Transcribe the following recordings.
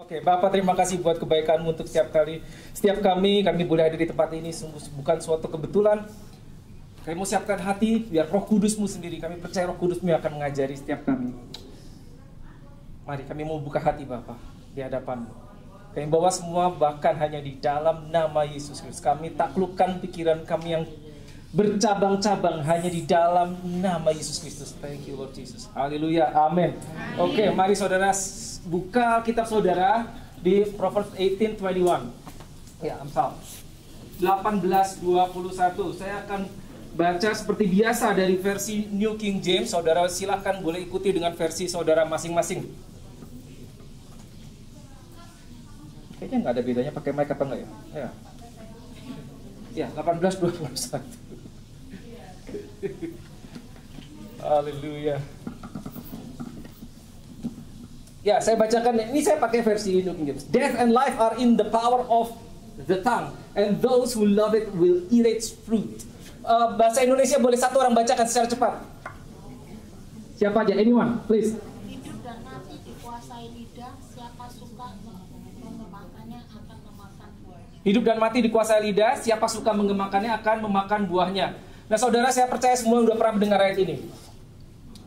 Oke, Bapak terima kasih buat kebaikanmu untuk setiap kami boleh hadir di tempat ini sungguh bukan suatu kebetulan. Kami mau siapkan hati biar Roh Kudusmu sendiri, kami percaya Roh Kudusmu yang akan mengajari setiap kami. Mari kami mau buka hati Bapak di hadapanmu. Kami bawa semua bahkan hanya di dalam nama Yesus Kristus. Kami taklukkan pikiran kami yang bercabang-cabang hanya di dalam nama Yesus Kristus. Thank you Lord Jesus. Haleluya. Amin. Oke, mari saudara buka kitab saudara di Proverbs 18:21. Ya, Amsal 18:21. Saya akan baca seperti biasa dari versi New King James. Saudara silahkan boleh ikuti dengan versi saudara masing-masing. Kayaknya nggak ada bedanya pakai mic apa enggak ya? Ya, 18:21. Haleluya. Ya, saya bacakan. Ini saya pakai versi New King James. Death and life are in the power of the tongue, and those who love it will eat its fruit. Bahasa Indonesia boleh satu orang bacakan secara cepat. Siapa aja? Anyone, please. Hidup dan mati dikuasai lidah, siapa suka mengemakannya akan memakan buahnya. Hidup dan mati dikuasai lidah, siapa suka mengemakannya akan memakan buahnya. Nah saudara, saya percaya semua sudah pernah mendengar ayat ini.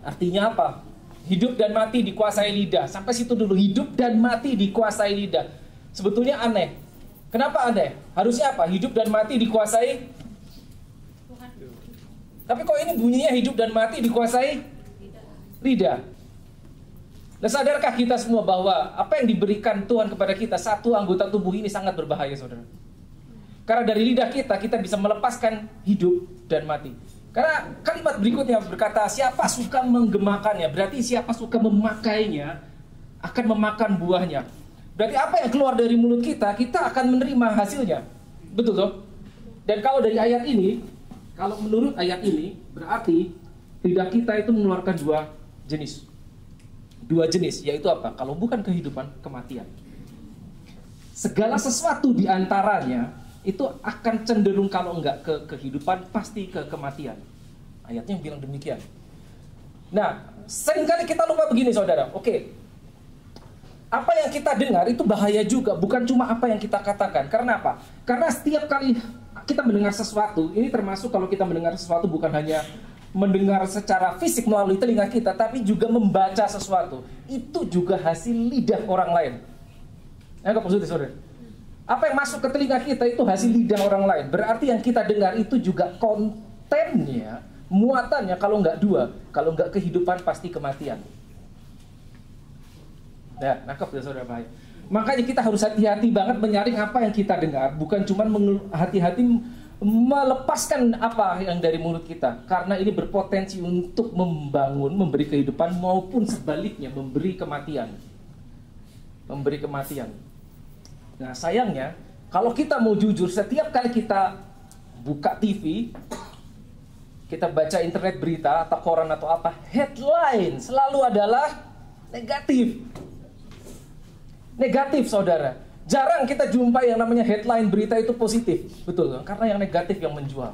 Artinya apa? Hidup dan mati dikuasai lidah. Sampai situ dulu, hidup dan mati dikuasai lidah. Sebetulnya aneh. Kenapa aneh? Harusnya apa? Hidup dan mati dikuasai Tuhan. Tapi kok ini bunyinya hidup dan mati dikuasai lidah. Nah sadarkah kita semua bahwa apa yang diberikan Tuhan kepada kita, satu anggota tubuh ini sangat berbahaya saudara. Karena dari lidah kita bisa melepaskan hidup dan mati. Karena kalimat berikutnya berkata, siapa suka menggemakannya, berarti siapa suka memakainya akan memakan buahnya. Berarti apa yang keluar dari mulut kita akan menerima hasilnya. Betul toh? Dan kalau dari ayat ini, kalau menurut ayat ini, berarti lidah kita itu mengeluarkan dua jenis, yaitu apa? Kalau bukan kehidupan, kematian. Segala sesuatu di antaranya itu akan cenderung kalau enggak ke kehidupan, pasti ke kematian. Ayatnya bilang demikian. Nah, seringkali kita lupa begini saudara. Oke, apa yang kita dengar itu bahaya juga, bukan cuma apa yang kita katakan. Karena apa? Karena setiap kali kita mendengar sesuatu, ini termasuk kalau kita mendengar sesuatu bukan hanya mendengar secara fisik melalui telinga kita, tapi juga membaca sesuatu. Itu juga hasil lidah orang lain. Enggak maksudnya saudara? Apa yang masuk ke telinga kita itu hasil lidah orang lain. Berarti yang kita dengar itu juga kontennya, muatannya kalau nggak dua, kalau nggak kehidupan pasti kematian. Nah, nangkep ya saudara bahaya. Makanya kita harus hati-hati banget menyaring apa yang kita dengar, bukan cuma hati-hati melepaskan apa yang dari mulut kita, karena ini berpotensi untuk membangun, memberi kehidupan maupun sebaliknya memberi kematian. Nah sayangnya, kalau kita mau jujur, setiap kali kita buka TV, kita baca internet berita atau koran atau apa, headline selalu adalah negatif. Negatif saudara. Jarang kita jumpa yang namanya headline berita itu positif. Betul, karena yang negatif yang menjual.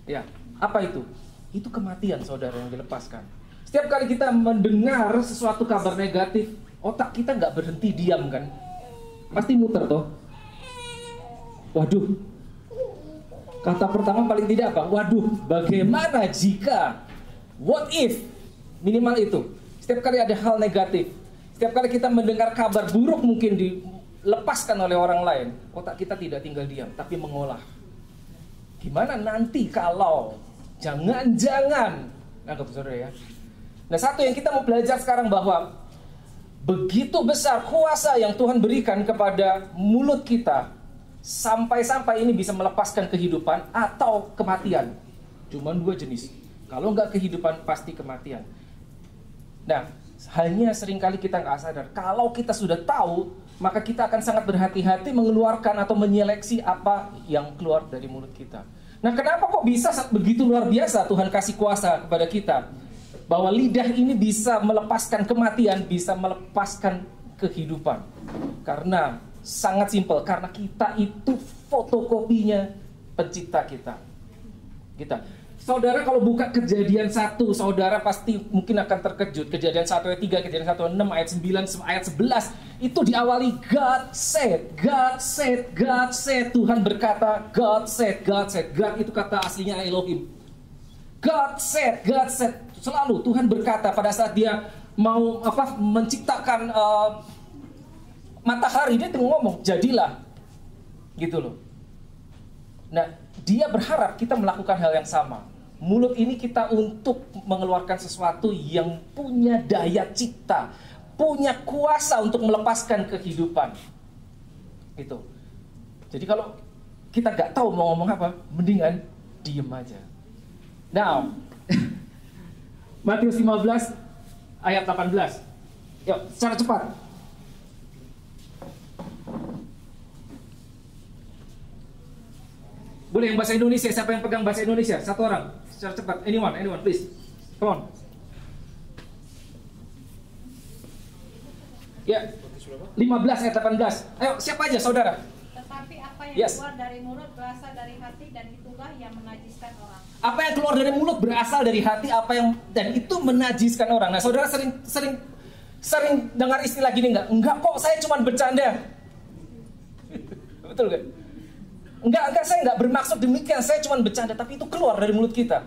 Ya, apa itu? Itu kematian saudara yang dilepaskan. Setiap kali kita mendengar sesuatu kabar negatif, otak kita nggak berhenti diam kan? Pasti muter toh. Waduh. Kata pertama paling tidak apa? Waduh, bagaimana jika? What if? Minimal itu. Setiap kali ada hal negatif, setiap kali kita mendengar kabar buruk mungkin dilepaskan oleh orang lain, otak kita tidak tinggal diam, tapi mengolah. Gimana nanti kalau jangan-jangan, nangkep saudara ya. Nah satu yang kita mau belajar sekarang bahwa begitu besar kuasa yang Tuhan berikan kepada mulut kita, sampai-sampai ini bisa melepaskan kehidupan atau kematian. Cuman dua jenis. Kalau nggak kehidupan, pasti kematian. Nah, hanya seringkali kita nggak sadar. Kalau kita sudah tahu, maka kita akan sangat berhati-hati mengeluarkan atau menyeleksi apa yang keluar dari mulut kita. Nah, kenapa kok bisa begitu luar biasa Tuhan kasih kuasa kepada kita? Bahwa lidah ini bisa melepaskan kematian, bisa melepaskan kehidupan. Karena sangat simpel, karena kita itu fotokopinya pencipta kita. Saudara kalau buka Kejadian 1, saudara pasti mungkin akan terkejut. Kejadian 1 ayat 3, Kejadian 1 ayat 6, ayat 9, ayat 11. Itu diawali God said, God said, God said. Tuhan berkata, God said, God said. God itu kata aslinya Elohim. God said, God said. Selalu Tuhan berkata pada saat dia mau menciptakan matahari, dia ngomong, jadilah. Gitu loh. Nah, dia berharap kita melakukan hal yang sama. Mulut ini kita untuk mengeluarkan sesuatu yang punya daya cipta, punya kuasa untuk melepaskan kehidupan. Gitu. Jadi kalau kita gak tahu mau ngomong apa, mendingan diem aja. Now, Matius 15 ayat 18. Yuk, secara cepat. Boleh yang bahasa Indonesia, siapa yang pegang bahasa Indonesia? Satu orang, secara cepat. Anyone, please. Come on. Ya, 15 ayat 18. Ayo, siapa aja saudara? Tetapi apa yang Yes. keluar dari mulut berasal dari hati, dan itulah yang menajiskan orang. Apa yang keluar dari mulut berasal dari hati, dan itu menajiskan orang. Nah, saudara sering dengar istilah gini nggak? Enggak kok, saya cuma bercanda. Betul nggak? Enggak, saya nggak bermaksud demikian. Saya cuma bercanda, tapi itu keluar dari mulut kita.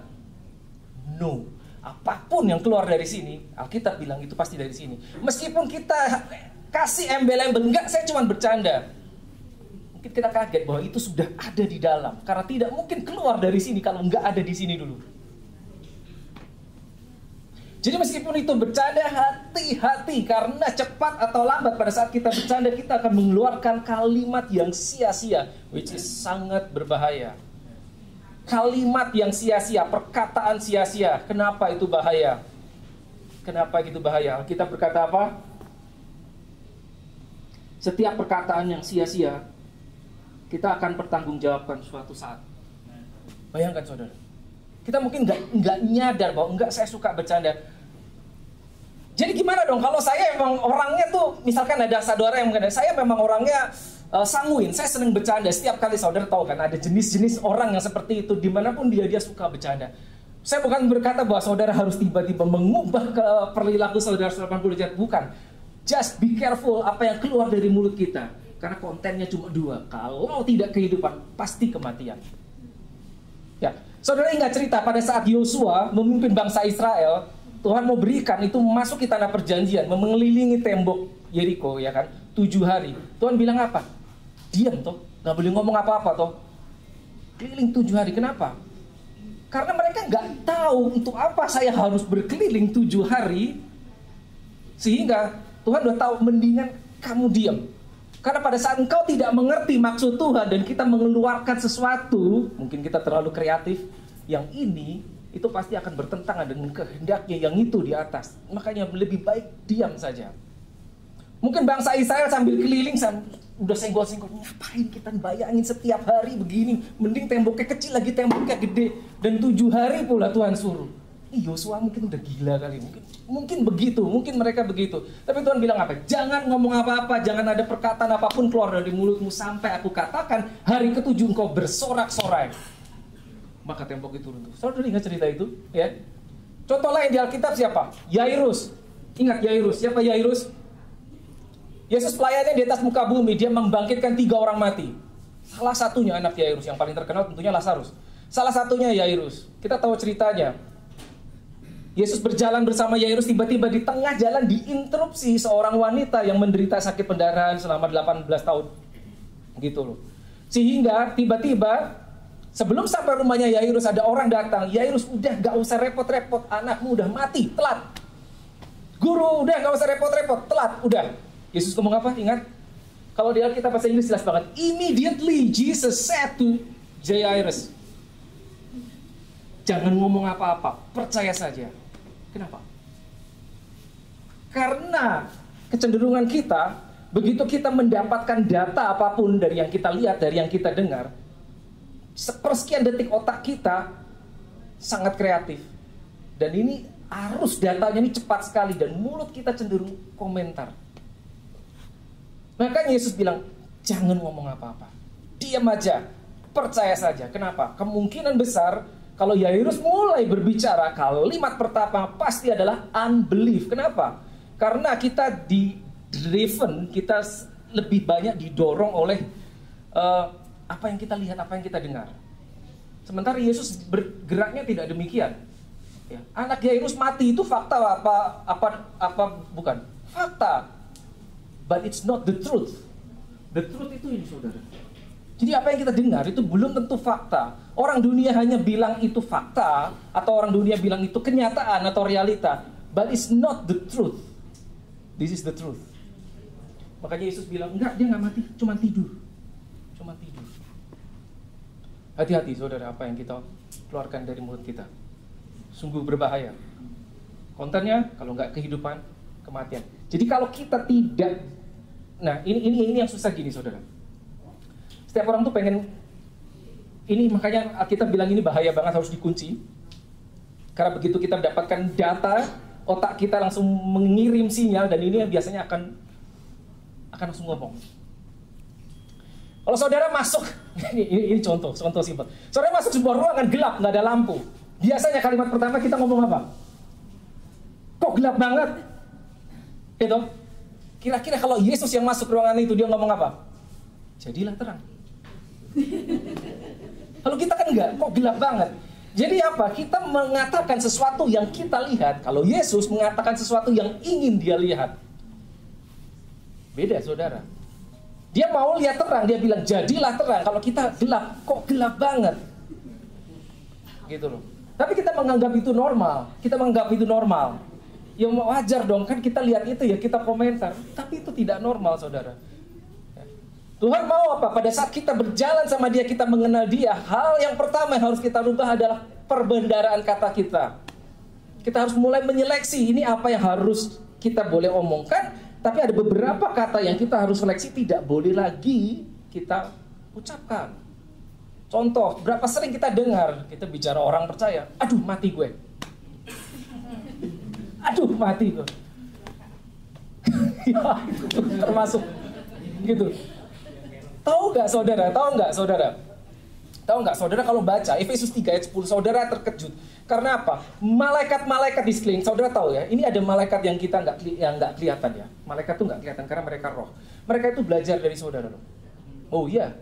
No, apapun yang keluar dari sini, Alkitab bilang itu pasti dari sini. Meskipun kita kasih embel-embel, enggak, saya cuma bercanda. Mungkin kita kaget bahwa itu sudah ada di dalam, karena tidak mungkin keluar dari sini kalau enggak ada di sini dulu. Jadi meskipun itu bercanda, hati-hati, karena cepat atau lambat pada saat kita bercanda, kita akan mengeluarkan kalimat yang sia-sia, which is sangat berbahaya. Kalimat yang sia-sia, perkataan sia-sia. Kenapa itu bahaya? Kenapa itu bahaya? Kita berkata apa? Setiap perkataan yang sia-sia, kita akan pertanggungjawabkan suatu saat. Bayangkan saudara, kita mungkin nggak nyadar bahwa enggak, saya suka bercanda. Jadi gimana dong kalau saya memang orangnya tuh, misalkan ada saudara yang mengatakan, saya memang orangnya sanguin, saya senang bercanda. Setiap kali saudara tahu kan ada jenis-jenis orang yang seperti itu, dimanapun dia suka bercanda. Saya bukan berkata bahwa saudara harus tiba-tiba mengubah ke perilaku saudara 180 derajat, bukan. Just be careful apa yang keluar dari mulut kita, karena kontennya cuma dua. Kalau tidak kehidupan, pasti kematian. Ya, saudara ingat cerita pada saat Yosua memimpin bangsa Israel, Tuhan mau berikan itu masuk ke tanah perjanjian, mengelilingi tembok Yeriko, ya kan, 7 hari. Tuhan bilang apa? Diam toh, nggak boleh ngomong apa-apa toh. Keliling 7 hari, kenapa? Karena mereka nggak tahu untuk apa saya harus berkeliling 7 hari, sehingga Tuhan udah tahu mendingan kamu diam. Karena pada saat engkau tidak mengerti maksud Tuhan dan kita mengeluarkan sesuatu, mungkin kita terlalu kreatif, yang ini itu pasti akan bertentangan dengan kehendaknya yang itu di atas. Makanya lebih baik diam saja. Mungkin bangsa Israel sambil keliling, udah senggol-senggol, ngapain kita bayangin setiap hari begini, mending temboknya kecil lagi, temboknya gede, dan 7 hari pula Tuhan suruh. Yosua mungkin udah gila kali, mungkin begitu, mungkin mereka begitu. Tapi Tuhan bilang apa? Jangan ngomong apa-apa, jangan ada perkataan apapun keluar dari mulutmu sampai aku katakan hari ke-7 engkau bersorak-sorai. Maka tembok itu runtuh. Saudara ingat cerita itu? Ya. Contoh lain di Alkitab siapa? Yairus. Ingat Yairus? Siapa Yairus? Yesus pelayannya di atas muka bumi, dia membangkitkan 3 orang mati. Salah satunya anak Yairus, yang paling terkenal tentunya Lazarus. Salah satunya Yairus. Kita tahu ceritanya. Yesus berjalan bersama Yairus, tiba-tiba di tengah jalan diinterupsi seorang wanita yang menderita sakit pendarahan selama 18 tahun. Gitu loh. Sehingga tiba-tiba sebelum sampai rumahnya Yairus ada orang datang. Yairus, udah gak usah repot-repot, anakmu udah mati, telat. Guru, udah gak usah repot-repot, telat, udah. Yesus ngomong apa? Ingat? Kalau di Alkitab bahasa Inggris jelas banget. Immediately Jesus said to Jairus, jangan ngomong apa-apa, percaya saja. Kenapa? Karena kecenderungan kita, begitu kita mendapatkan data apapun dari yang kita lihat, dari yang kita dengar, sepersekian detik otak kita sangat kreatif. Dan ini arus datanya ini cepat sekali, dan mulut kita cenderung komentar. Makanya Yesus bilang, jangan ngomong apa-apa, diam aja, percaya saja. Kenapa? Kemungkinan besar Kalau Yairus mulai berbicara, kalimat pertama pasti adalah unbelief. Kenapa? Karena kita kita lebih banyak didorong oleh apa yang kita lihat, apa yang kita dengar. Sementara Yesus bergeraknya tidak demikian. Ya. Anak Yairus mati itu fakta apa bukan? Fakta. But it's not the truth. The truth itu ini, saudara. Jadi apa yang kita dengar itu belum tentu fakta. Orang dunia hanya bilang itu fakta, atau orang dunia bilang itu kenyataan atau realita. But it's not the truth. This is the truth. Makanya Yesus bilang, enggak, dia nggak mati, cuma tidur. Cuma tidur. Hati-hati saudara, apa yang kita keluarkan dari mulut kita. Sungguh berbahaya. Kontennya, kalau nggak kehidupan, kematian. Jadi kalau kita tidak, nah ini yang susah gini saudara. Setiap orang tuh pengen, ini makanya kita bilang ini bahaya banget, harus dikunci. Karena begitu kita mendapatkan data, otak kita langsung mengirim sinyal, dan ini yang biasanya akan langsung ngomong. Kalau saudara masuk, ini contoh simpel. Saudara masuk sebuah ruangan gelap, nggak ada lampu. Biasanya kalimat pertama kita ngomong apa? Kok gelap banget? Gitu. Kira-kira kalau Yesus yang masuk ruangan itu, dia ngomong apa? Jadilah terang. Kalau kita kan enggak, kok gelap banget. Jadi apa? Kita mengatakan sesuatu yang kita lihat. Kalau Yesus mengatakan sesuatu yang ingin dia lihat. Beda saudara. Dia mau lihat terang, dia bilang jadilah terang. Kalau kita gelap, kok gelap banget. Gitu loh. Tapi kita menganggap itu normal. Ya wajar dong, kan kita lihat itu ya, kita komentar. Tapi itu tidak normal saudara. Tuhan mau apa? Pada saat kita berjalan sama dia, kita mengenal dia, hal yang pertama yang harus kita rubah adalah perbendaharaan kata kita. Kita harus mulai menyeleksi, ini apa yang harus kita boleh omongkan, tapi ada beberapa kata yang kita harus seleksi, tidak boleh lagi kita ucapkan. Contoh, berapa sering kita dengar, kita bicara orang percaya, aduh mati gue. Aduh mati gue. Ya, itu termasuk gitu. Tahu nggak saudara kalau baca Efesus 3 ayat 10, saudara terkejut. Karena apa? Malaikat-malaikat di sekeliling, saudara tahu ya, ini ada malaikat yang kita nggak kelihatan ya. Malaikat tuh nggak kelihatan karena mereka roh. Mereka itu belajar dari saudara loh. Oh iya,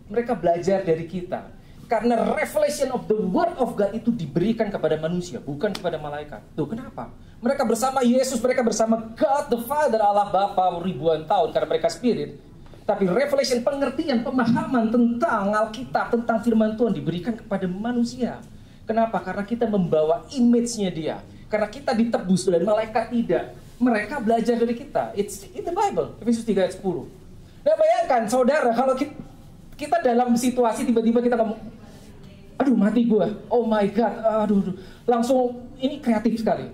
mereka belajar dari kita. Karena revelation of the word of God itu diberikan kepada manusia, bukan kepada malaikat. Tuh kenapa? Mereka bersama Yesus, mereka bersama God the Father, Allah Bapa ribuan tahun karena mereka spirit. Tapi revelation, pengertian, pemahaman tentang Alkitab, tentang firman Tuhan diberikan kepada manusia. Kenapa? Karena kita membawa image-nya dia. Karena kita ditebus dan malaikat tidak. Mereka belajar dari kita. It's in the Bible, Efesus 3 ayat 10. Nah bayangkan saudara, kalau kita dalam situasi tiba-tiba kita ngomong, aduh mati gue, oh my God, aduh. Langsung, ini kreatif sekali.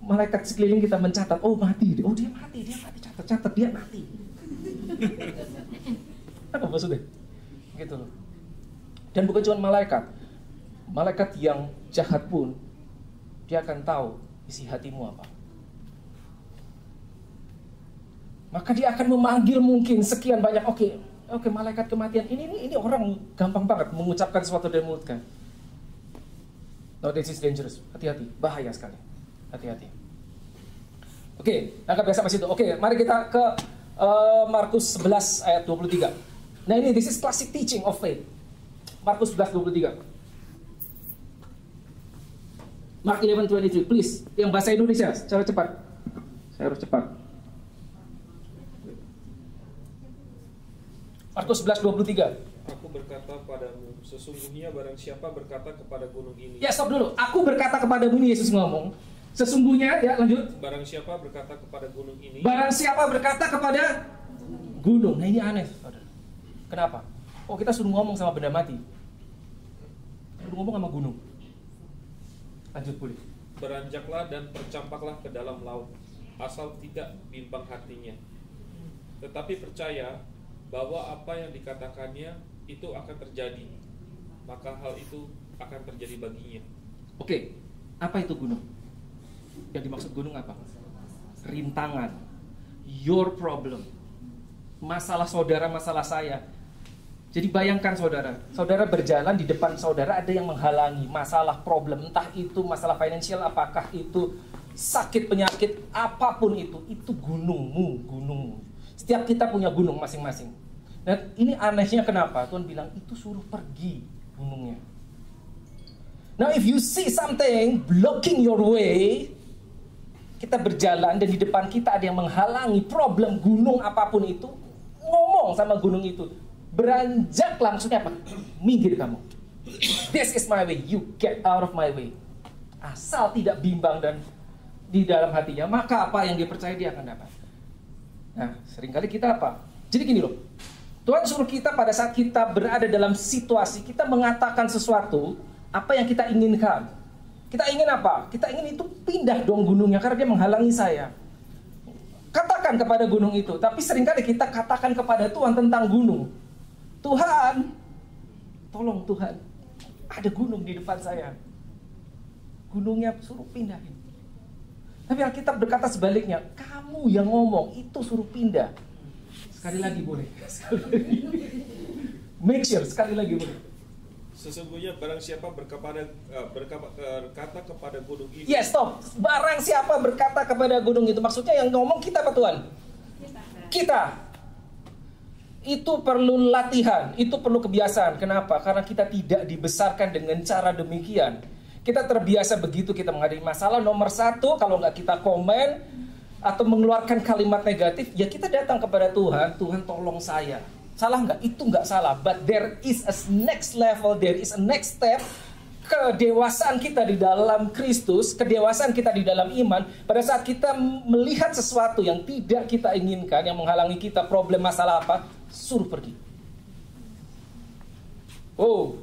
Malaikat sekeliling kita mencatat, oh mati, oh dia mati, catat, dia mati. Apa maksudnya? Gitu loh. Dan bukan cuma malaikat yang jahat pun dia akan tahu isi hatimu apa. Maka dia akan memanggil mungkin sekian banyak. Oke, malaikat kematian. Ini orang gampang banget mengucapkan sesuatu dari mulutnya. No, this is dangerous. Hati-hati, bahaya sekali. Hati-hati. Oke, anggap sampai situ. Oke, mari kita ke Markus 11 ayat 23. Nah ini, this is classic teaching of faith. Markus 11 23. Mark 11:23, please. Yang bahasa Indonesia, secara cepat. Saya harus cepat. Markus 11:23. Aku berkata padamu, sesungguhnya barang siapa berkata kepada gunung ini. Ya, stop dulu. Aku berkata kepadamu, ini Yesus ngomong. Sesungguhnya, ya lanjut. Barang siapa berkata kepada gunung ini. Barang siapa berkata kepada gunung. Nah ini aneh, saudara. Kenapa? Oh kita suruh ngomong sama benda mati. Suruh ngomong sama gunung. Lanjut boleh. Beranjaklah dan tercampaklah ke dalam laut, asal tidak bimbang hatinya. Tetapi percaya bahwa apa yang dikatakannya itu akan terjadi, maka hal itu akan terjadi baginya. Oke, apa itu gunung? Yang dimaksud gunung apa? Rintangan. Your problem. Masalah saudara, masalah saya. Jadi bayangkan saudara berjalan di depan saudara ada yang menghalangi, masalah problem, entah itu masalah finansial, apakah itu sakit, penyakit, apapun itu gunungmu. Setiap kita punya gunung masing-masing. Dan ini anehnya kenapa? Tuhan bilang itu suruh pergi gunungnya. Now if you see something blocking your way, kita berjalan dan di depan kita ada yang menghalangi problem gunung apapun itu, ngomong sama gunung itu, beranjak langsungnya apa? Minggir kamu. This is my way, you get out of my way. Asal tidak bimbang dan di dalam hatinya, maka apa yang dia percaya dia akan dapat. Nah, seringkali kita apa? Jadi gini loh, Tuhan suruh kita pada saat kita berada dalam situasi, kita mengatakan sesuatu, apa yang kita inginkan. Kita ingin apa? Kita ingin itu pindah dong gunungnya karena dia menghalangi saya. Katakan kepada gunung itu. Tapi seringkali kita katakan kepada Tuhan tentang gunung. Tuhan, tolong Tuhan, ada gunung di depan saya. Gunungnya suruh pindahin. Tapi Alkitab berkata sebaliknya, kamu yang ngomong itu suruh pindah. Sekali lagi boleh. Make sure sekali lagi boleh. Sesungguhnya barang siapa berkata kepada gunung ini. Yes, stop. Barang siapa berkata kepada gunung itu, maksudnya yang ngomong kita apa Tuhan? Kita. Itu perlu latihan, itu perlu kebiasaan. Kenapa? Karena kita tidak dibesarkan dengan cara demikian. Kita terbiasa begitu kita menghadapi masalah. Nomor satu, kalau nggak kita komen atau mengeluarkan kalimat negatif, ya kita datang kepada Tuhan. Tuhan tolong saya. Salah nggak? Itu nggak salah. But there is a next level, there is a next step. Kedewasaan kita di dalam Kristus, kedewasaan kita di dalam iman. Pada saat kita melihat sesuatu yang tidak kita inginkan, yang menghalangi kita, problem masalah apa, suruh pergi. Oh,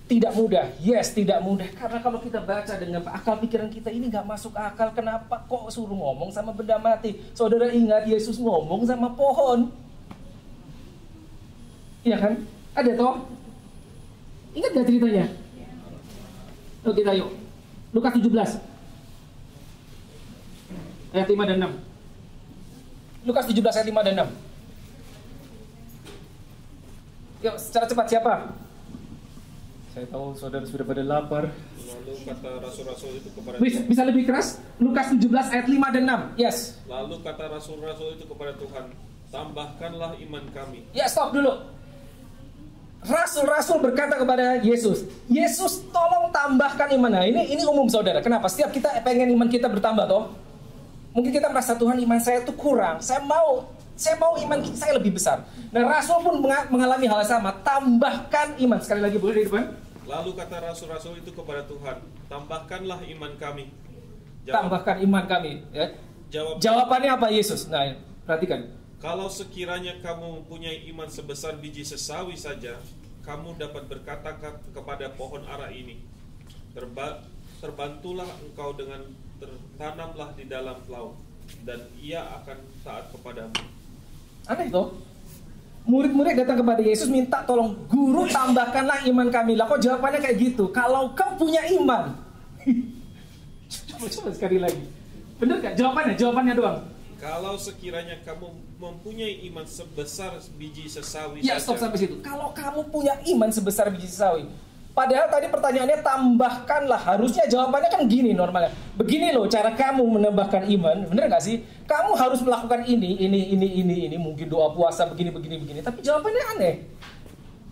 tidak mudah. Yes, tidak mudah. Karena kalau kita baca dengan akal pikiran kita ini nggak masuk akal. Kenapa kok suruh ngomong sama benda mati? Saudara ingat Yesus ngomong sama pohon. Iya kan? Ada toh? Ingat gak ceritanya? Oke, kita yuk. Lukas 17 ayat 5 dan 6. Lukas 17 ayat 5 dan 6. Yuk, secara cepat siapa? Saya tahu saudara sudah pada lapar. Lalu kata rasul-rasul itu kepada Bisa lebih keras? Lukas 17 ayat 5 dan 6. Yes. Lalu kata rasul-rasul itu kepada Tuhan, tambahkanlah iman kami. Ya, stop dulu. Rasul-rasul berkata kepada Yesus, Yesus tolong tambahkan iman. Nah, ini umum saudara. Kenapa? Setiap kita pengen iman kita bertambah toh. Mungkin kita merasa Tuhan iman saya itu kurang. Saya mau iman saya lebih besar. Nah, Rasul pun mengalami hal yang sama. Tambahkan iman. Sekali lagi boleh di depan. Lalu kata rasul-rasul itu kepada Tuhan, tambahkanlah iman kami. Tambahkan iman kami. Ya. Jawabannya apa Yesus? Nah, perhatikan. Kalau sekiranya kamu mempunyai iman sebesar biji sesawi saja, kamu dapat berkata kepada pohon ara ini, terbantulah engkau dengan tertanamlah di dalam laut, dan ia akan taat kepadamu. Aneh toh? Murid-murid datang kepada Yesus minta tolong, guru tambahkanlah iman kami. Lah kok jawabannya kayak gitu? Kalau kau punya iman. Coba sekali lagi. Bener gak? Jawabannya doang. Kalau sekiranya kamu mempunyai iman sebesar biji sesawi ya, saja. Stop sampai situ. Kalau kamu punya iman sebesar biji sesawi. Padahal tadi pertanyaannya tambahkanlah. Harusnya jawabannya kan gini normalnya. Begini loh cara kamu menambahkan iman. Bener gak sih? Kamu harus melakukan ini. Mungkin doa puasa begini. Tapi jawabannya aneh.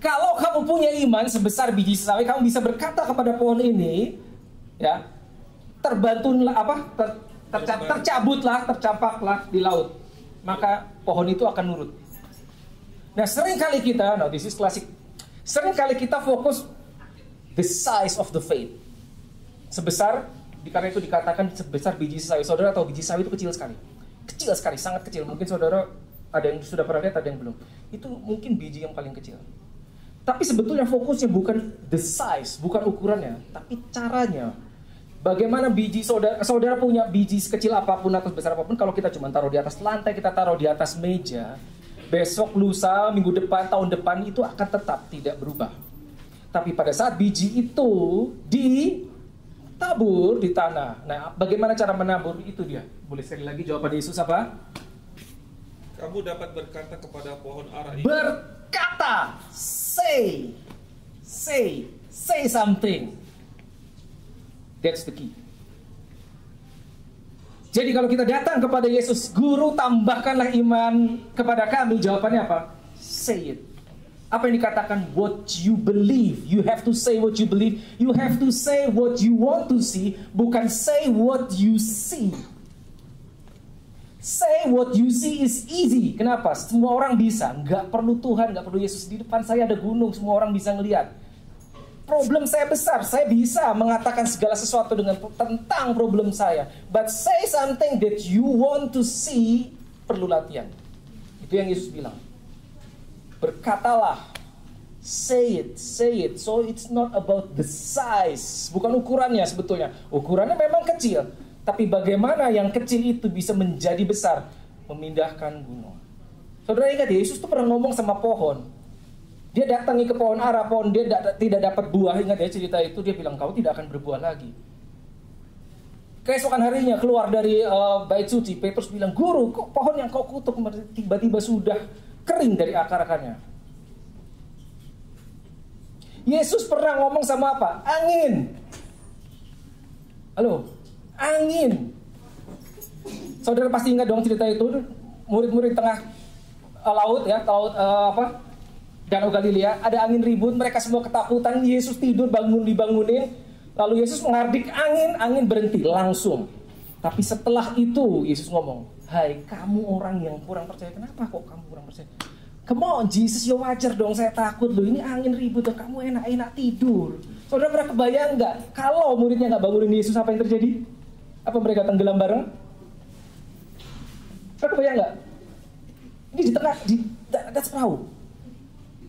Kalau kamu punya iman sebesar biji sesawi, kamu bisa berkata kepada pohon ini, ya, tercampaklah di laut, maka pohon itu akan nurut. Nah, seringkali kita, this is classic. Seringkali kita fokus the size of the faith. Sebesar, karena itu dikatakan sebesar biji sawi. Saudara tahu biji sawi itu kecil sekali, sangat kecil. Mungkin saudara ada yang sudah pernah lihat, ada yang belum. Itu mungkin biji yang paling kecil. Tapi sebetulnya fokusnya bukan the size, bukan ukurannya, tapi caranya. Bagaimana biji saudara punya biji sekecil apapun atau sebesar apapun, kalau kita cuma taruh di atas lantai, kita taruh di atas meja, besok, lusa, minggu depan, tahun depan itu akan tetap tidak berubah. Tapi pada saat biji itu ditabur di tanah. Nah, bagaimana cara menabur itu dia? Boleh sekali lagi jawaban Yesus apa? Kamu dapat berkata kepada pohon ara ini. Berkata berkata, say something. That's the key. Jadi kalau kita datang kepada Yesus, Guru tambahkanlah iman kepada kami, jawabannya apa? Say it. Apa yang dikatakan? What you believe. You have to say what you believe. You have to say what you want to see, bukan say what you see. Say what you see is easy. Kenapa? Semua orang bisa. Nggak perlu Tuhan, nggak perlu Yesus. Di depan saya ada gunung, semua orang bisa ngelihat. Problem saya besar, saya bisa mengatakan segala sesuatu tentang problem saya. But say something that you want to see, perlu latihan. Itu yang Yesus bilang. Berkatalah, say it. So it's not about the size, bukan ukurannya sebetulnya. Ukurannya memang kecil, tapi bagaimana yang kecil itu bisa menjadi besar, memindahkan gunung. Saudara ingat ya, Yesus tuh pernah ngomong sama pohon. Dia datangi ke pohon ara, pohon dia tidak dapat buah. Ingat ya cerita itu, dia bilang kau tidak akan berbuah lagi. Keesokan harinya keluar dari bait suci, Petrus bilang, Guru, kok pohon yang kau kutuk tiba-tiba sudah kering dari akar-akarnya. Yesus pernah ngomong sama apa? Angin. Halo, angin. Saudara pasti ingat dong cerita itu, murid-murid tengah laut ya, Danau Galilea, ada angin ribut, mereka semua ketakutan, Yesus tidur, dibangunin, lalu Yesus menghardik angin berhenti langsung. Tapi setelah itu Yesus ngomong, hai kamu orang yang kurang percaya, kenapa kok kamu kurang percaya? Come on Jesus, ya wajar dong saya takut loh, ini angin ribut, kamu enak-enak tidur. Saudara pernah kebayang nggak, kalau muridnya nggak bangunin Yesus, apa yang terjadi? Apa mereka tenggelam bareng? Pernah kebayang nggak? Ini di tengah, di atas perahu.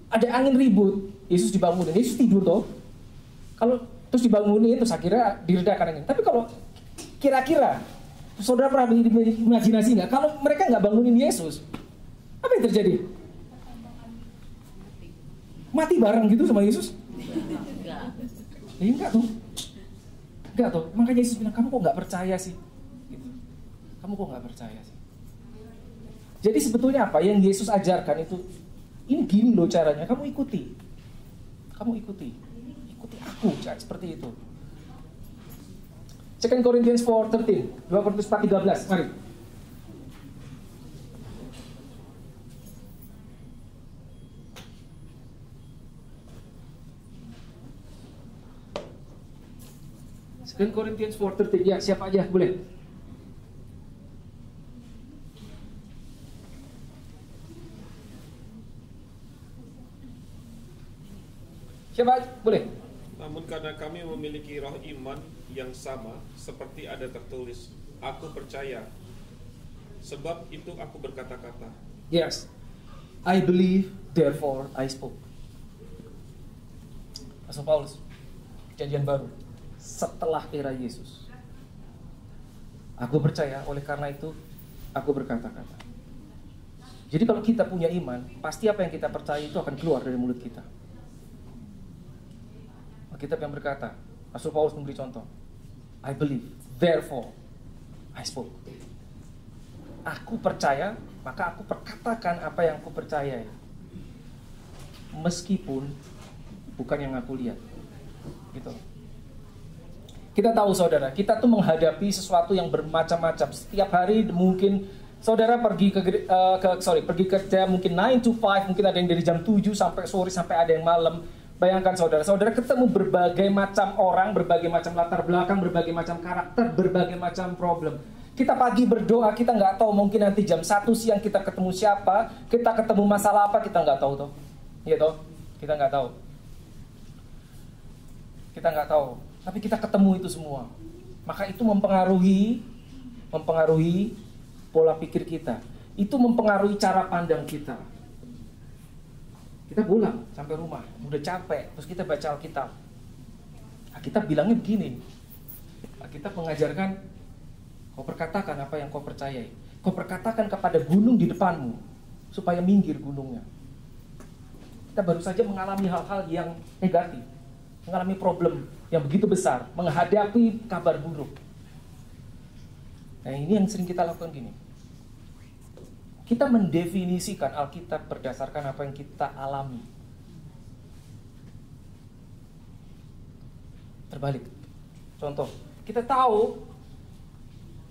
Ada angin ribut, Yesus dibangunin, Yesus tidur toh. Kalau terus dibangunin, terus akhirnya diredakan angin. Tapi kalau kira-kira, saudara pernah berimajinasi nggak? Kalau mereka nggak bangunin Yesus, apa yang terjadi? Mati bareng gitu sama Yesus? Enggak tuh. Makanya Yesus bilang, kamu kok nggak percaya sih? Gitu. Kamu kok nggak percaya sih? Jadi sebetulnya apa yang Yesus ajarkan itu? Ini gini loh caranya, kamu ikuti aku, seperti itu. 2 Corinthians 4:13, 2 Korintus 4:13, mari. Corinthians 4:13, ya siapa aja boleh. Siapa? Boleh. Namun karena kami memiliki roh iman yang sama, seperti ada tertulis, aku percaya, sebab itu aku berkata-kata. Yes, I believe, therefore I spoke. Rasul Paulus, Perjanjian Baru, setelah era Yesus. Aku percaya, oleh karena itu aku berkata-kata. Jadi kalau kita punya iman, pasti apa yang kita percaya itu akan keluar dari mulut kita. Alkitab yang berkata, Rasul Paulus memberi contoh, I believe, therefore I spoke. Aku percaya, maka aku perkatakan apa yang aku percaya, meskipun bukan yang aku lihat. Gitu. Kita tahu saudara, kita tuh menghadapi sesuatu yang bermacam-macam. Setiap hari mungkin saudara pergi kerja mungkin 9 to 5, mungkin ada yang dari jam 7 sampai sore, sampai ada yang malam. Bayangkan saudara ketemu berbagai macam orang, berbagai macam latar belakang, berbagai macam karakter, berbagai macam problem. Kita pagi berdoa, kita nggak tahu mungkin nanti jam 1 siang kita ketemu siapa, kita ketemu masalah apa, kita nggak tahu toh. Iya toh? Kita nggak tahu. Tapi kita ketemu itu semua. Maka itu mempengaruhi pola pikir kita. Itu mempengaruhi cara pandang kita. Kita pulang sampai rumah, udah capek, terus kita baca Alkitab. Alkitab bilangnya begini. Alkitab mengajarkan, kau perkatakan apa yang kau percayai. Kau perkatakan kepada gunung di depanmu, supaya minggir gunungnya. Kita baru saja mengalami hal-hal yang negatif, mengalami problem yang begitu besar, menghadapi kabar buruk. Nah ini yang sering kita lakukan gini. Kita mendefinisikan Alkitab berdasarkan apa yang kita alami. Terbalik. Contoh, kita tahu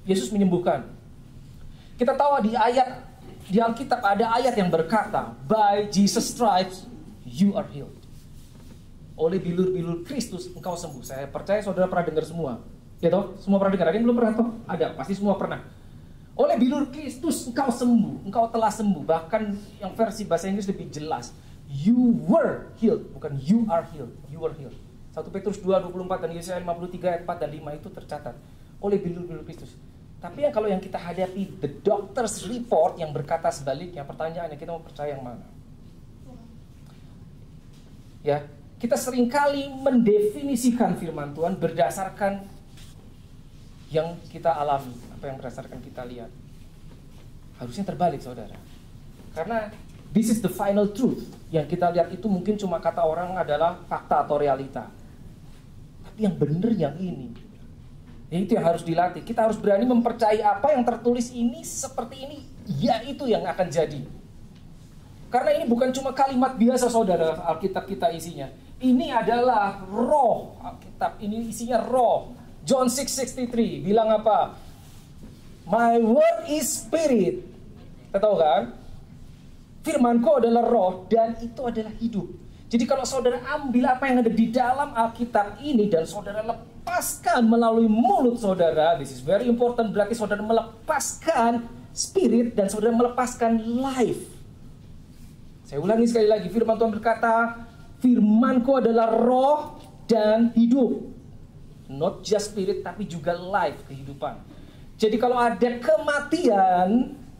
Yesus menyembuhkan. Kita tahu di Alkitab ada ayat yang berkata, by Jesus stripes you are healed. Oleh bilur-bilur Kristus engkau sembuh. Saya percaya saudara pernah dengar semua. Ya toh? Semua pernah dengar. Ada yang belum pernah toh? Ada, pasti semua pernah. Oleh bilur Kristus engkau sembuh. Engkau telah sembuh. Bahkan yang versi bahasa Inggris lebih jelas. You were healed, bukan you are healed. You were healed. 1 Petrus 2:24 dan Yesaya 53 ayat 4 dan 5 itu tercatat. Oleh bilur-bilur Kristus. Tapi kalau yang kita hadapi the doctor's report yang berkata sebaliknya, pertanyaannya kita mau percaya yang mana? Ya, kita seringkali mendefinisikan firman Tuhan berdasarkan yang kita alami, apa yang berdasarkan kita lihat. Harusnya terbalik, saudara. Karena this is the final truth. Yang kita lihat itu mungkin cuma kata orang adalah fakta atau realita. Tapi yang benar yang ini. Ya, itu yang harus dilatih. Kita harus berani mempercayai apa yang tertulis ini seperti ini. Ya, itu yang akan jadi. Karena ini bukan cuma kalimat biasa, saudara, Alkitab kita isinya. Ini adalah roh Alkitab. Ini isinya roh. John 6:63 bilang apa? My word is spirit. Kita tahu kan? Firmanku adalah roh dan itu adalah hidup. Jadi kalau saudara ambil apa yang ada di dalam Alkitab ini dan saudara lepaskan melalui mulut saudara, this is very important, berarti saudara melepaskan spirit dan saudara melepaskan life. Saya ulangi sekali lagi, firman Tuhan berkata, firmanku adalah roh dan hidup. Not just spirit, tapi juga life, kehidupan. Jadi kalau ada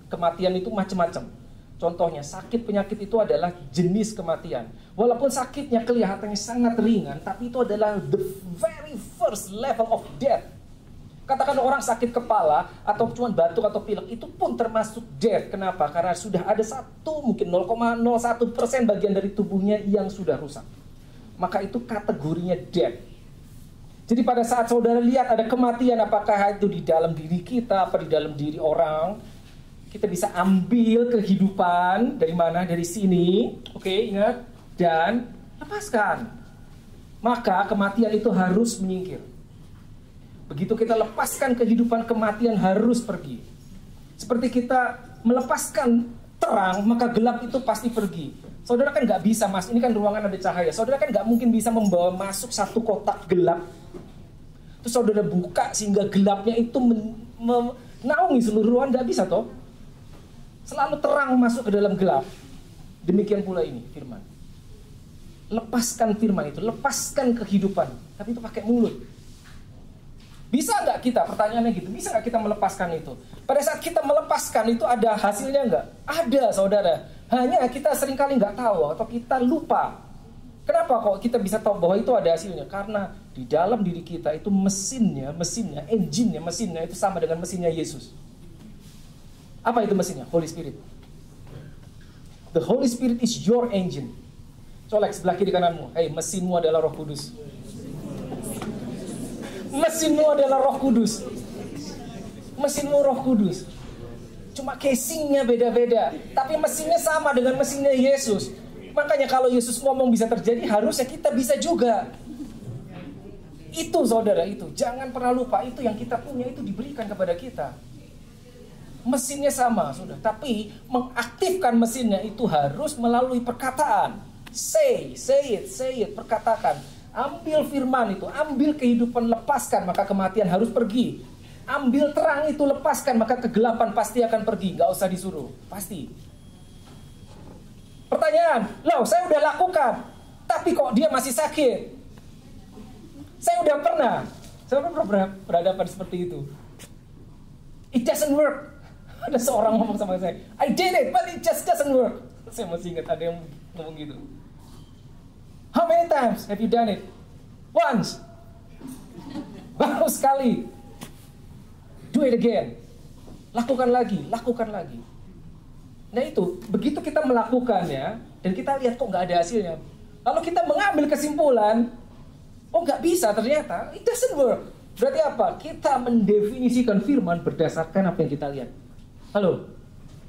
kematian itu macam-macam. Contohnya, sakit penyakit itu adalah jenis kematian. Walaupun sakitnya kelihatannya sangat ringan, tapi itu adalah the very first level of death. Katakan orang sakit kepala, atau cuma batuk atau pilek, itu pun termasuk death. Kenapa? Karena sudah ada mungkin 0,01% bagian dari tubuhnya yang sudah rusak. Maka itu kategorinya death. Jadi pada saat saudara lihat ada kematian, apakah itu di dalam diri kita, apa di dalam diri orang, kita bisa ambil kehidupan dari mana? Dari sini, oke, ingat, dan lepaskan. Maka kematian itu harus menyingkir. Begitu kita lepaskan kehidupan, kematian harus pergi. Seperti kita melepaskan terang, maka gelap itu pasti pergi. Saudara kan nggak bisa, mas, ini kan ruangan ada cahaya. Saudara kan nggak mungkin bisa membawa masuk satu kotak gelap. Terus saudara buka sehingga gelapnya itu menaungi seluruh ruangan, nggak bisa toh. Selalu terang masuk ke dalam gelap. Demikian pula ini firman. Lepaskan firman itu, lepaskan kehidupan. Tapi itu pakai mulut. Bisa nggak kita, pertanyaannya gitu, bisa nggak kita melepaskan itu? Pada saat kita melepaskan itu ada hasilnya nggak? Ada, saudara. Hanya kita seringkali nggak tahu atau kita lupa. Kenapa kok kita bisa tahu bahwa itu ada hasilnya? Karena di dalam diri kita itu mesinnya, engine-nya itu sama dengan mesinnya Yesus. Apa itu mesinnya? Holy Spirit. The Holy Spirit is your engine. Colek sebelah kiri kananmu. Hey, mesinmu adalah Roh Kudus. Mesinmu adalah Roh Kudus. Mesinmu Roh Kudus. Cuma casingnya beda-beda, tapi mesinnya sama dengan mesinnya Yesus. Makanya kalau Yesus ngomong bisa terjadi, harusnya kita bisa juga. Itu saudara, itu jangan pernah lupa, itu yang kita punya itu diberikan kepada kita. Mesinnya sama, sudah. Tapi mengaktifkan mesinnya itu harus melalui perkataan. Say it, perkatakan. Ambil firman itu, ambil kehidupan, lepaskan, maka kematian harus pergi. Ambil terang itu, lepaskan, maka kegelapan pasti akan pergi. Gak usah disuruh, pasti. Pertanyaan, loh saya udah lakukan, tapi kok dia masih sakit? Saya udah pernah berhadapan seperti itu. It doesn't work. Ada seorang ngomong sama saya, I did it, but it just doesn't work. Saya masih ingat ada yang ngomong gitu. How many times have you done it? Once. Baru sekali. Do it again. Lakukan lagi. Nah itu, begitu kita melakukannya dan kita lihat kok nggak ada hasilnya, lalu kita mengambil kesimpulan, oh nggak bisa ternyata, it doesn't work. Berarti apa? Kita mendefinisikan firman berdasarkan apa yang kita lihat. Halo?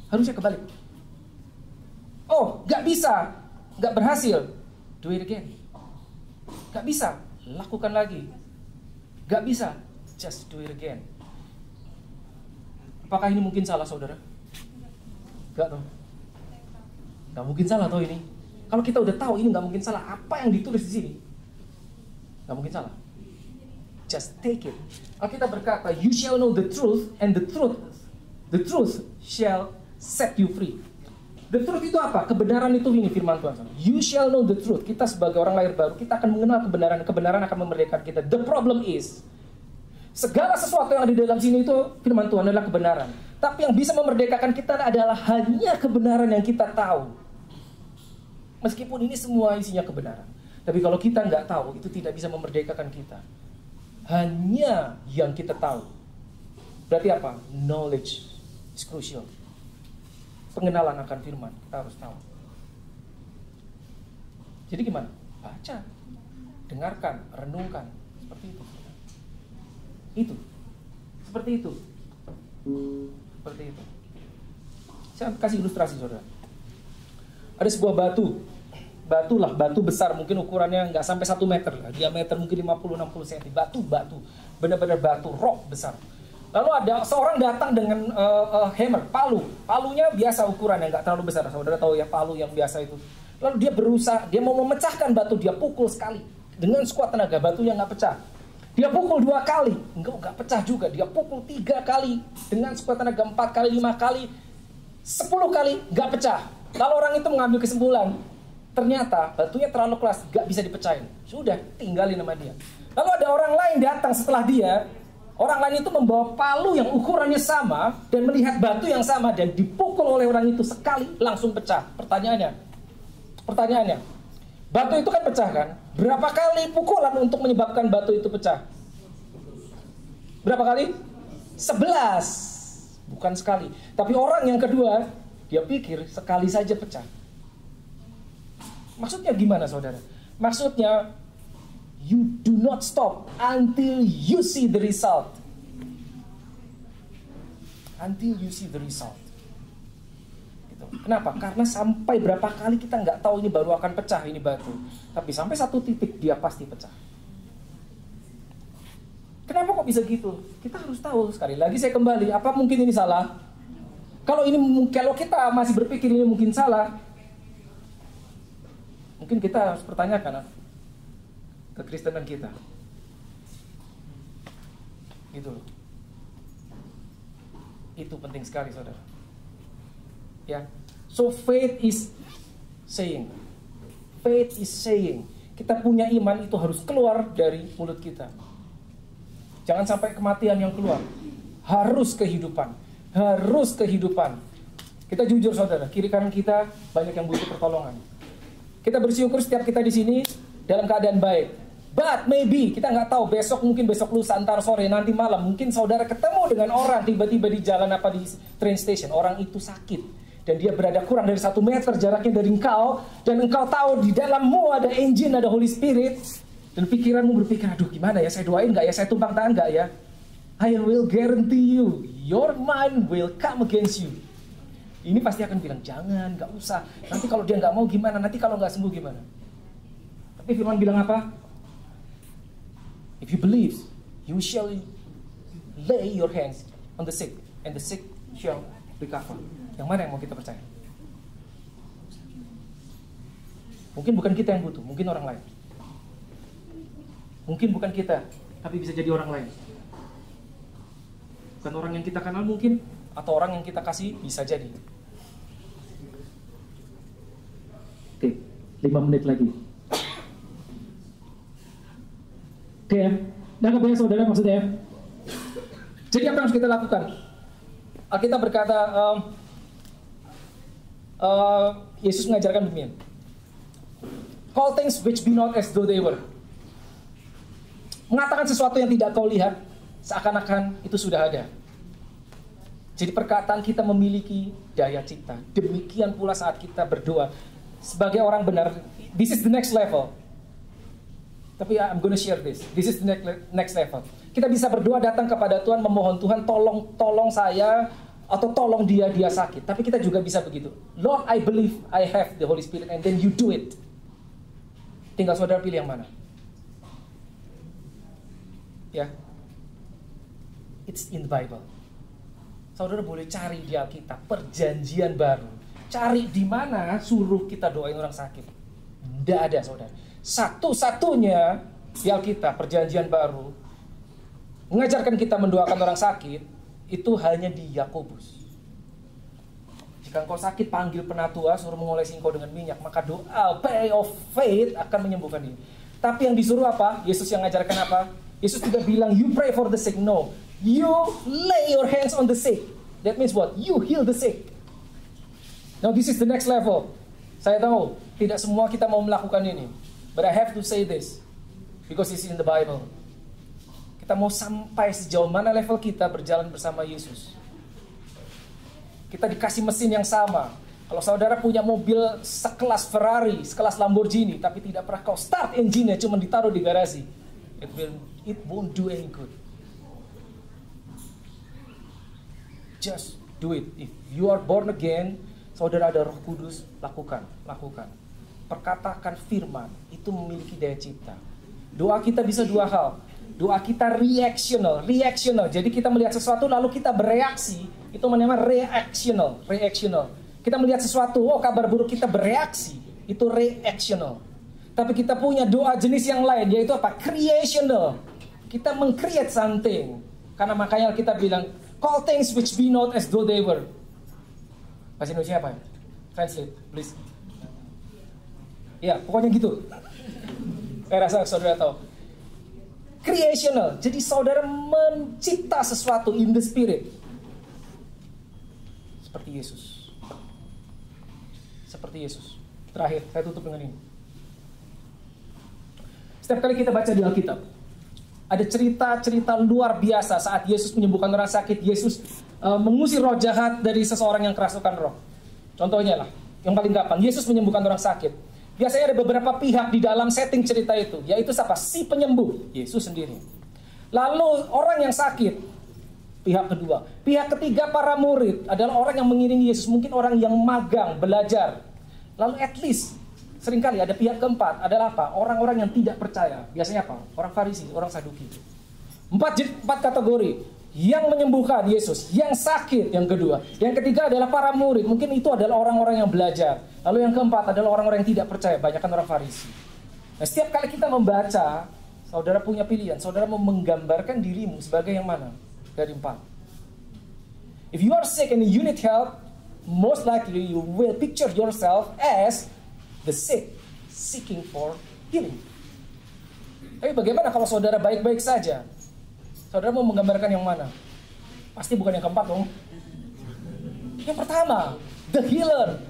Harusnya kebalik. Oh, gak bisa, gak berhasil, do it again. Gak bisa, lakukan lagi. Gak bisa, just do it again. Apakah ini mungkin salah, saudara? Gak tahu. Gak mungkin salah toh ini. Kalau kita udah tahu ini gak mungkin salah, apa yang ditulis di sini gak mungkin salah. Just take it. Alkitab berkata, you shall know the truth, and the truth shall set you free. The truth itu apa? Kebenaran itu ini firman Tuhan. You shall know the truth. Kita sebagai orang lahir baru, kita akan mengenal kebenaran. Kebenaran akan memerdekakan kita. The problem is, segala sesuatu yang ada di dalam sini itu firman Tuhan adalah kebenaran. Tapi yang bisa memerdekakan kita adalah hanya kebenaran yang kita tahu. Meskipun ini semua isinya kebenaran. Tapi kalau kita nggak tahu, itu tidak bisa memerdekakan kita. Hanya yang kita tahu. Berarti apa? Knowledge is crucial. Pengenalan akan firman, kita harus tahu. Jadi gimana? Baca, dengarkan, renungkan. Seperti itu. Seperti itu. Saya kasih ilustrasi, saudara. Ada sebuah batu besar, mungkin ukurannya nggak sampai 1 meter lah, diameter mungkin 50-60 cm. Batu, benar-benar batu, rock besar. Lalu ada seorang datang dengan hammer, palunya biasa ukurannya, nggak terlalu besar. Saudara tahu ya palu yang biasa itu. Lalu dia berusaha, dia mau memecahkan batu, dia pukul sekali dengan sekuat tenaga, batunya nggak pecah. Dia pukul 2 kali, nggak pecah juga. Dia pukul 3 kali dengan sekuat tenaga, 4 kali, 5 kali, 10 kali, nggak pecah. Lalu orang itu mengambil kesimpulan, ternyata batunya terlalu keras, nggak bisa dipecahin. Sudah, tinggalin sama dia. Lalu ada orang lain datang setelah dia. Orang lain itu membawa palu yang ukurannya sama dan melihat batu yang sama dan dipukul oleh orang itu sekali langsung pecah. Pertanyaannya, batu itu kan pecah kan? Berapa kali pukulan untuk menyebabkan batu itu pecah? Berapa kali? 11. Bukan sekali. Tapi orang yang kedua, dia pikir sekali saja pecah. Maksudnya gimana, saudara? Maksudnya, you do not stop until you see the result. Until you see the result. Gitu. Kenapa? Karena sampai berapa kali kita nggak tahu ini baru akan pecah ini batu. Tapi sampai satu titik dia pasti pecah. Kenapa kok bisa gitu? Kita harus tahu. Sekali lagi saya kembali, apa mungkin ini salah? Kalau kita masih berpikir ini mungkin salah, mungkin kita harus pertanyakan kekristenan kita. Gitu loh. Itu penting sekali, saudara. Ya. So faith is saying. Kita punya iman itu harus keluar dari mulut kita. Jangan sampai kematian yang keluar. Harus kehidupan. Kita jujur, saudara, kiri kanan kita banyak yang butuh pertolongan. Kita bersyukur setiap kita di sini dalam keadaan baik. But maybe, kita nggak tahu, mungkin besok lusa, antar sore, nanti malam, mungkin saudara ketemu dengan orang tiba-tiba di jalan di train station. Orang itu sakit dan dia berada kurang dari 1 meter jaraknya dari engkau, dan engkau tahu di dalammu ada engine, ada Holy Spirit, dan pikiranmu berpikir, aduh gimana ya, saya doain nggak ya, saya tumpang tangan nggak ya? I will guarantee you, your mind will come against you. Ini pasti akan bilang, jangan, nggak usah. Nanti kalau dia nggak mau gimana? Nanti kalau nggak sembuh gimana? Tapi firman bilang apa? If you believe, you shall lay your hands on the sick, and the sick shall recover. Yang mana yang mau kita percaya? Mungkin bukan kita yang butuh, mungkin orang lain. Mungkin bukan kita, tapi bisa jadi orang lain. Bukan orang yang kita kenal mungkin, atau orang yang kita kasih, bisa jadi. Oke, 5 menit lagi. Oke ya, nangkap ya saudara maksudnya. Jadi apa yang harus kita lakukan? Alkitab berkata, Yesus mengajarkan demikian. Call things which be not as though they were. Mengatakan sesuatu yang tidak kau lihat, seakan-akan itu sudah ada. Jadi perkataan kita memiliki daya cipta. Demikian pula saat kita berdoa. Sebagai orang benar, this is the next level. Tapi I'm gonna share this. This is the next level. Kita bisa berdoa, datang kepada Tuhan, memohon Tuhan, tolong saya atau tolong dia sakit. Tapi kita juga bisa begitu. Lord, I believe I have the Holy Spirit, and then you do it. Tinggal saudara pilih yang mana. Ya, it's in the Bible. Saudara boleh cari di Alkitab perjanjian baru. Cari di mana suruh kita doain orang sakit. Tidak ada, saudara. Satu-satunya di Alkitab perjanjian baru mengajarkan kita mendoakan orang sakit itu hanya di Yakobus. Jika engkau sakit, panggil penatua, suruh mengolesi engkau dengan minyak, maka doa prayer of faith akan menyembuhkan diri. Tapi yang disuruh apa? Yesus yang mengajarkan apa? Yesus tidak bilang you pray for the sick. No, you lay your hands on the sick. That means what? You heal the sick. Now this is the next level. Saya tahu tidak semua kita mau melakukan ini, but I have to say this because it's in the Bible. Kita mau sampai sejauh mana level kita berjalan bersama Yesus. Kita dikasih mesin yang sama. Kalau saudara punya mobil sekelas Ferrari, sekelas Lamborghini, tapi tidak pernah kau start engine-nya, cuma ditaruh di garasi, it won't do any good. Just do it. If you are born again, saudara ada Roh Kudus, lakukan. Perkatakan firman, itu memiliki daya cipta. Doa kita bisa dua hal. Doa kita reactional. Jadi kita melihat sesuatu lalu kita bereaksi, itu namanya reactional. Kita melihat sesuatu, kabar buruk, kita bereaksi, itu reactional. Tapi kita punya doa jenis yang lain, yaitu apa? Creational. Kita meng-create something. Karena makanya kita bilang, call things which be not as though they were. Bahasa Indonesia apa ya? Translate, please. Ya, pokoknya gitu. Saya rasa saudara tahu. Creational. Jadi saudara mencipta sesuatu in the spirit. Seperti Yesus. Terakhir, saya tutup dengan ini. Setiap kali kita baca di Alkitab, ada cerita-cerita luar biasa saat Yesus menyembuhkan orang sakit. Yesus mengusir roh jahat dari seseorang yang kerasukan roh. Contohnya lah, yang paling gampang, Yesus menyembuhkan orang sakit. Biasanya ada beberapa pihak di dalam setting cerita itu, yaitu siapa? Si penyembuh, Yesus sendiri. Lalu orang yang sakit, pihak kedua. Pihak ketiga para murid adalah orang yang mengiringi Yesus, mungkin orang yang magang, belajar. Lalu at least, seringkali ada pihak keempat adalah apa? Orang-orang yang tidak percaya. Biasanya apa? Orang Farisi, orang Saduki. Empat kategori. Yang menyembuhkan Yesus, yang sakit yang kedua. Yang ketiga adalah para murid, mungkin itu adalah orang-orang yang belajar. Lalu yang keempat adalah orang-orang yang tidak percaya, banyakkan orang Farisi. Nah, setiap kali kita membaca, saudara punya pilihan. Saudara mau menggambarkan dirimu sebagai yang mana? Dari empat. If you are sick and you need help, most likely you will picture yourself as the sick, seeking for healing. Tapi bagaimana kalau saudara baik-baik saja? Saudara mau menggambarkan yang mana? Pasti bukan yang keempat dong. Yang pertama, the healer.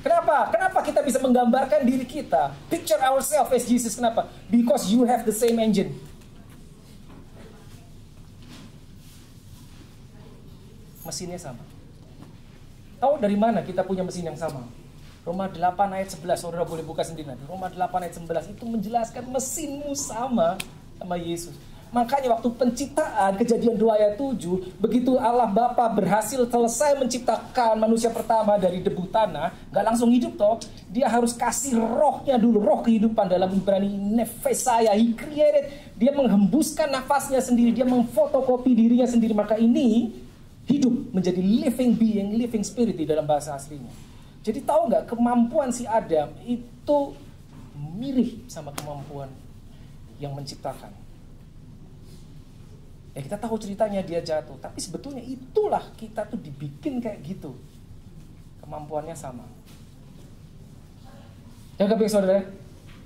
Kenapa? Kenapa kita bisa menggambarkan diri kita? Picture ourselves as Jesus. Kenapa? Because you have the same engine. Mesinnya sama. Tahu dari mana kita punya mesin yang sama? Roma 8 ayat 11, saudara boleh buka sendiri nanti. Roma 8 ayat 11 itu menjelaskan mesinmu sama Yesus. Makanya waktu penciptaan, Kejadian 2 ayat 7, begitu Allah Bapa berhasil selesai menciptakan manusia pertama dari debu tanah, gak langsung hidup toh, dia harus kasih rohnya dulu, roh kehidupan. Dalam Ibrani Nefesaya, he created, dia menghembuskan nafasnya sendiri, dia memfotokopi dirinya sendiri, maka ini hidup menjadi living being, living spirit di dalam bahasa aslinya. Jadi tahu gak, kemampuan si Adam itu mirip sama kemampuan yang menciptakan. Ya kita tahu ceritanya dia jatuh, tapi sebetulnya itulah kita tuh dibikin kayak gitu. Kemampuannya sama. Jaga baik saudara.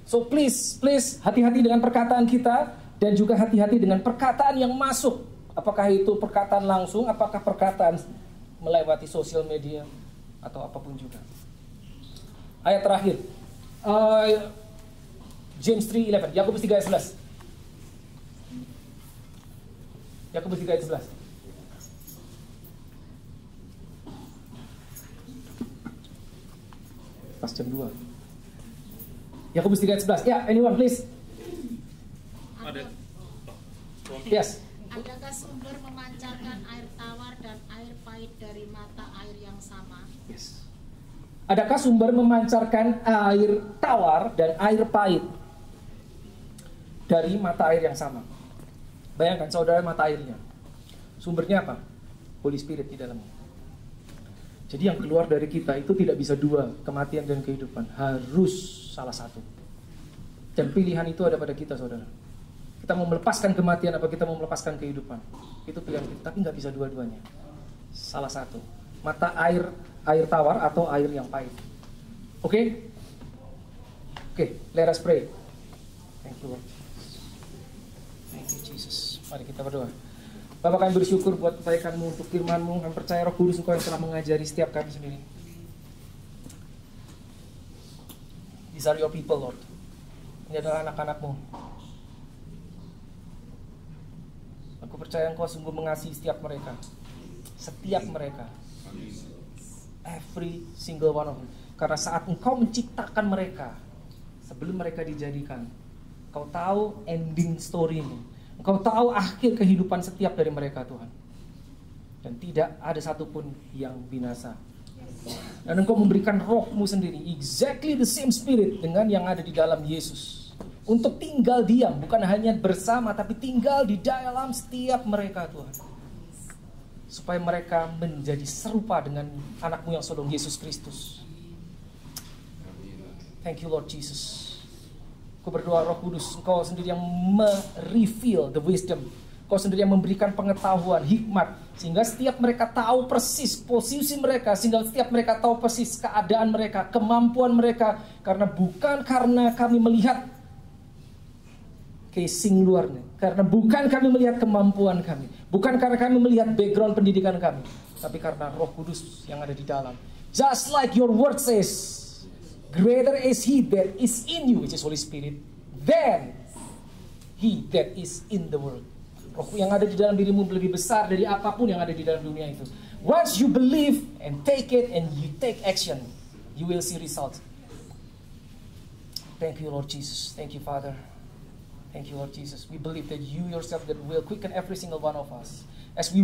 So please hati-hati dengan perkataan kita dan juga hati-hati dengan perkataan yang masuk. Apakah itu perkataan langsung, apakah perkataan melewati sosial media atau apapun juga. Ayat terakhir. James 3:11, Yakobus 3 ayat 11. Yakobus 3 ayat 11. Pas jam 2. Yakobus 3 ayat 11. Ya, anyone please. Ada. Yes. Adakah sumber memancarkan air tawar dan air pahit dari Adakah sumber memancarkan air tawar dan air pahit dari mata air yang sama? Bayangkan saudara, mata airnya. Sumbernya apa? Holy Spirit di dalamnya. Jadi yang keluar dari kita itu tidak bisa dua, kematian dan kehidupan. Harus salah satu. Dan pilihan itu ada pada kita, saudara. Kita mau melepaskan kematian apa kita mau melepaskan kehidupan. Itu pilihan kita, tapi nggak bisa dua-duanya. Salah satu. Mata air tawar atau air yang pahit. Oke? Oke, let us pray. Thank you, Lord. Thank you, Jesus. Mari kita berdoa. Bapak, kami bersyukur buat kebaikan-Mu untuk firman-Mu. Kami percaya Roh Kudus Engkau yang telah mengajari setiap kami sendiri. These are your people, Lord. Ini adalah anak-anak-Mu. Aku percaya Engkau sungguh mengasihi setiap mereka. Setiap mereka. Every single one of them. Karena saat Engkau menciptakan mereka, sebelum mereka dijadikan, Engkau tahu ending story-nya. Engkau tahu akhir kehidupan setiap dari mereka, Tuhan. Dan tidak ada satupun yang binasa. Dan Engkau memberikan Roh-Mu sendiri, exactly the same Spirit dengan yang ada di dalam Yesus, untuk tinggal diam, bukan hanya bersama, tapi tinggal di dalam setiap mereka, Tuhan. Supaya mereka menjadi serupa dengan anak-Mu yang sodong, Yesus Kristus. Thank you, Lord Jesus. Aku berdoa Roh Kudus, Engkau sendiri yang mereveal the wisdom. Engkau sendiri yang memberikan pengetahuan, hikmat, sehingga setiap mereka tahu persis posisi mereka, sehingga setiap mereka tahu persis keadaan mereka, kemampuan mereka. Karena bukan karena kami melihat casing luarnya, karena bukan kami melihat kemampuan kami, bukan karena kami melihat background pendidikan kami, tapi karena Roh Kudus yang ada di dalam. Just like your word says, greater is He that is in you, which is Holy Spirit, than he that is in the world. Roh yang ada di dalam dirimu lebih besar dari apapun yang ada di dalam dunia itu. Once you believe and take it and you take action, you will see results. Thank you, Lord Jesus. Thank you, Father. Thank you, Lord Jesus. We believe that you yourself that will quicken every single one of us. As we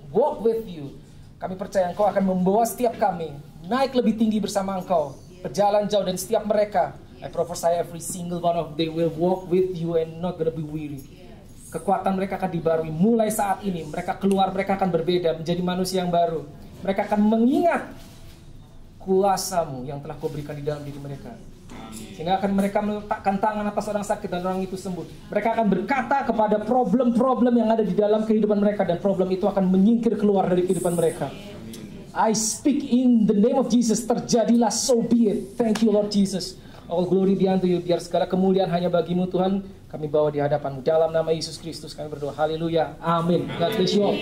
walk with you, kami percaya Engkau akan membawa setiap kami naik lebih tinggi bersama Engkau, berjalan jauh, dan setiap mereka, I prophesy every single one of them will walk with you and not gonna be weary. Kekuatan mereka akan dibarui mulai saat ini. Mereka keluar, mereka akan berbeda, menjadi manusia yang baru. Mereka akan mengingat kuasa-Mu yang telah Kau berikan di dalam diri mereka. Sehingga akan mereka meletakkan tangan atas orang sakit dan orang itu sembuh. Mereka akan berkata kepada problem-problem yang ada di dalam kehidupan mereka, dan problem itu akan menyingkir keluar dari kehidupan mereka. I speak in the name of Jesus, terjadilah, so be it. Thank you, Lord Jesus. All glory be unto you. Biar segala kemuliaan hanya bagi-Mu, Tuhan. Kami bawa di hadapan-Mu dalam nama Yesus Kristus kami berdoa. Haleluya. Amin. God bless you all.